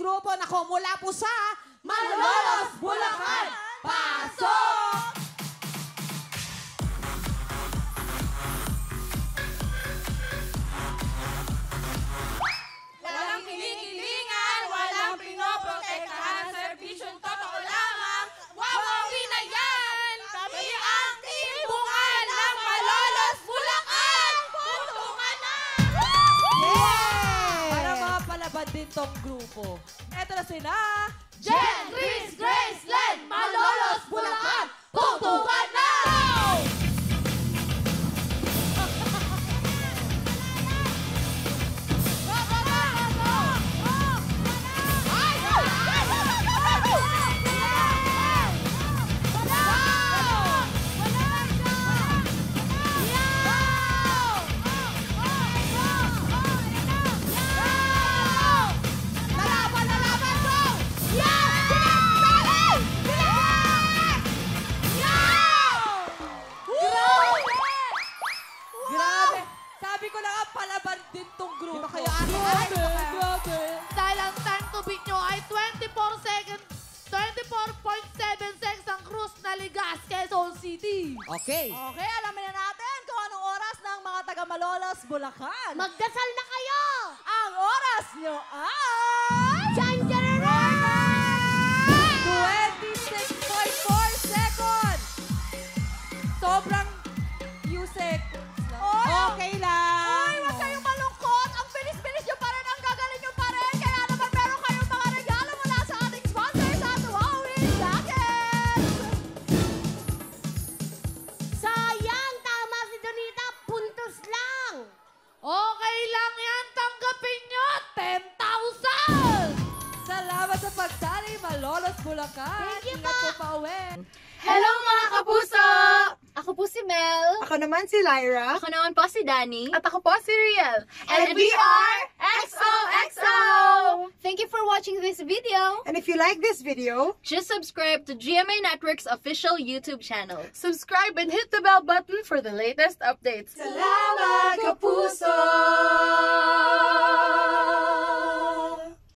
grupo na mula po sa Malolos, Bulacan. Pasok! Walang kinikilingan, walang pinoprotektahan, serbisyong totoo lamang, wawawi na yan! Kami ang tibungan ng Malolos, Bulacan! Puntungan na! Yeah! Para mapalaban din tong grupo. Eto na sila. Jen, Chris, Grace, Len, Malolos, Bulacan! Puntungan na! Grabe. Sabi ko na nga, palaban din tong grupo. Kaya grabe. Dahil ang time to beat nyo ay 24 seconds, 24.7 seconds ang Cruz na Ligas, Quezon City. Okay. Okay, alamin na natin kung anong oras ng mga taga-Malolos, Bulacan. Magdasal na kayo! Ang oras nyo ay... Jan Janara! 26.4 seconds. Sobrang few seconds lang. Oy! Okay lang. Uy, huwag kayong malungkot. Ang bilis-bilis nyo pa rin, ang gagaling nyo pa rin. Kaya naman meron kayong mga regalo mula sa ating sponsors at Huawei Jackets. Sayang! Tama si Donita! Puntos lang! Okay lang yan! Tanggapin nyo! 10,000! Salamat sa pagsali, Malolos, Bulacan. Thank you Ingat po. po pa uwi. Hello mga kapuso! Ako po si Mel. Ako naman si Lyra. Ako naman po si Danny. At ako po si Riel. And we are XOXO! Thank you for watching this video. And if you like this video, Just subscribe to GMA Network's official YouTube channel. subscribe and hit the bell button for the latest updates. Salamat, kapuso!